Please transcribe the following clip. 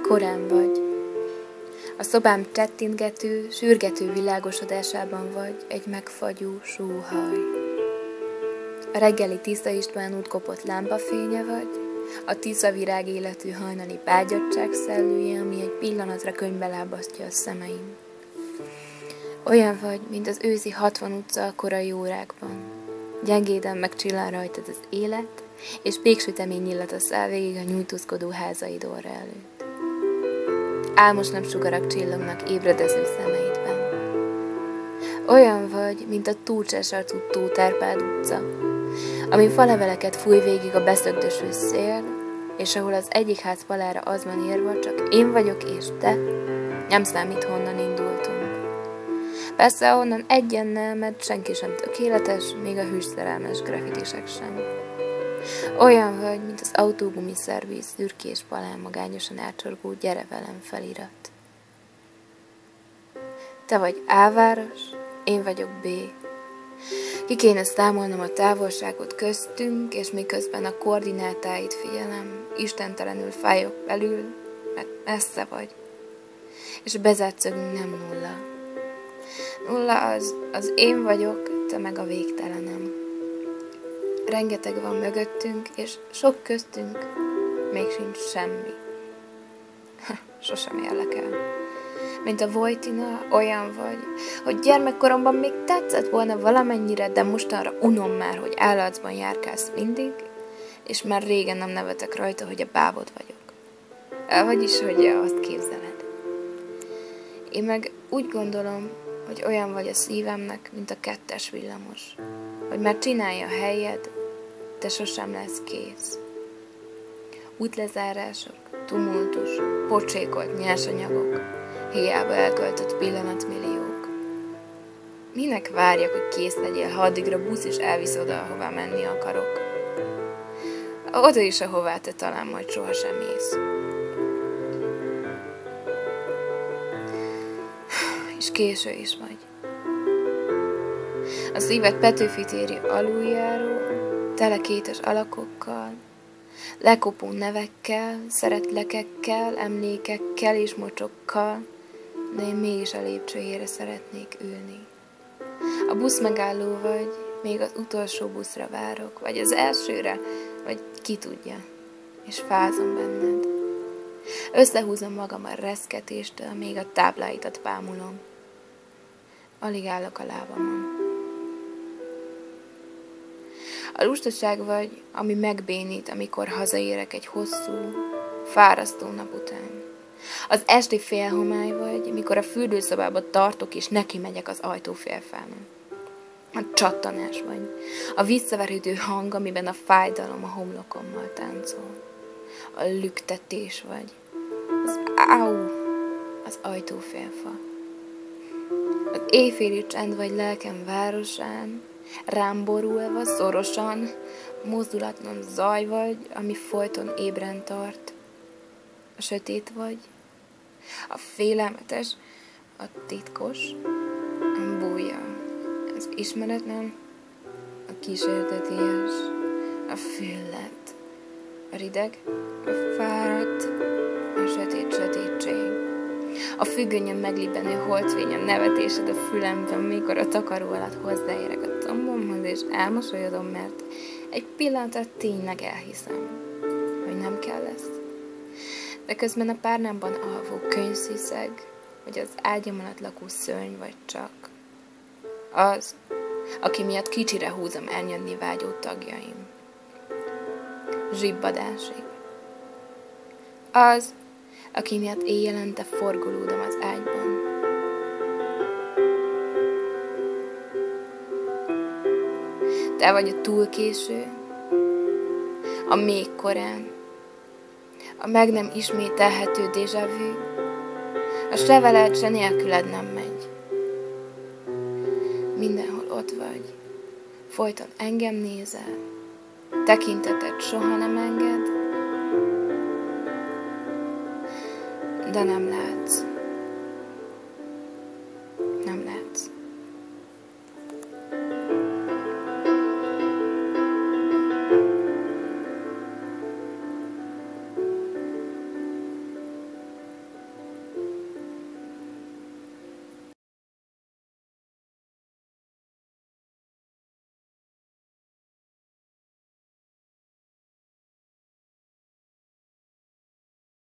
Korán vagy. A szobám csettintgető, sürgető világosodásában vagy egy megfagyó sóhaj. A reggeli Tisza István út kopott lámpafénye vagy, a tiszavirág életű hajnali bágyadság szellője, ami egy pillanatra könyvbe lábasztja a szemeim. Olyan vagy, mint az őszi 60 utca a korai órákban. Gyengéden megcsillan rajtad az élet, és péksütemény nyillata száll végig a nyújtózkodó házaid orra előtt. Álmos napsugarak csillognak ébredező szemeidben. Olyan vagy, mint a túlcsás arcú Tóth-Árpád utca, amin faleveleket fúj végig a beszögdöső szél, és ahol az egyik ház falára az van írva, csak én vagyok és te, nem számít, honnan indultunk. Persze ahonnan egyennel, mert senki sem tökéletes, még a hűszerelmes grafitisek sem. Olyan vagy, mint az autógumi szerviz szürkés palán magányosan átsorgó gyere velem felirat. Te vagy A város, én vagyok B. Ki kéne számolnom a távolságot köztünk, és miközben a koordinátáit figyelem, istentelenül fájok belül, mert messze vagy. És a bezárt szögünk nem nulla. Nulla az én vagyok, te meg a végtelenem. Rengeteg van mögöttünk, és sok köztünk, még sincs semmi. Sosem érdekel. Mint a Vojtina, olyan vagy, hogy gyermekkoromban még tetszett volna valamennyire, de mostanra unom már, hogy állatban járkálsz mindig, és már régen nem nevetek rajta, hogy a bábod vagyok. Vagyis, hogy azt képzeled. Én meg úgy gondolom, hogy olyan vagy a szívemnek, mint a 2-es villamos, hogy már csinálja a helyed, de sosem lesz kész. Útlezárások, tumultus, pocsékolt nyersanyagok, hiába elköltött pillanatmilliók. Minek várjak, hogy kész legyél, ha addigra busz is elvisz oda, ahová menni akarok? Oda is, ahová te talán majd sohasem mész. És késő is vagy. A szíved Petőfit éri aluljáró, tele kétes alakokkal, lekopó nevekkel, szeretlekekkel, emlékekkel és mocsokkal, de én mégis a lépcsőjére szeretnék ülni. A busz megálló vagy, még az utolsó buszra várok, vagy az elsőre, vagy ki tudja, és fázom benned. Összehúzom magam a reszketéstől, még a tábláidat pámulom. Alig állok a lábamon. A lustaság vagy, ami megbénít, amikor hazaérek egy hosszú, fárasztó nap után. Az esti félhomály vagy, mikor a fürdőszobába tartok, és neki megyek az ajtófélfának. A csattanás vagy, a visszaverődő hang, amiben a fájdalom a homlokommal táncol. A lüktetés vagy, az áú, az ajtófélfa. Az éjféli csend vagy lelkem városán, rám borulva, szorosan, mozdulatlan zaj vagy, ami folyton ébren tart. A sötét vagy, a félelmetes, a titkos, a bújja, az ismeretlen, a kísérteties, a füllet, a rideg, a fáradt, a sötét sötétség. A függönyön meglibbenő holtfény, a nevetésed a fülemben, mikor a takaró alatt hozzáérek a combomhoz, és elmosolyodom, mert egy pillanatra tényleg elhiszem, hogy nem kell lesz. De közben a párnámban alvó könyvsziszeg, vagy az ágyam alatt lakó szörny, vagy csak az, aki miatt kicsire húzom elnyödni vágyó tagjaim. Zsibbadásig. Az, aki miatt éjjelente forgolódom az ágyban. Te vagy a túl késő, a még korán, a meg nem ismételhető déjà vu, a se veled, se nélküled nem megy. Mindenhol ott vagy, folyton engem nézel, tekinteted soha nem enged, de nem látsz.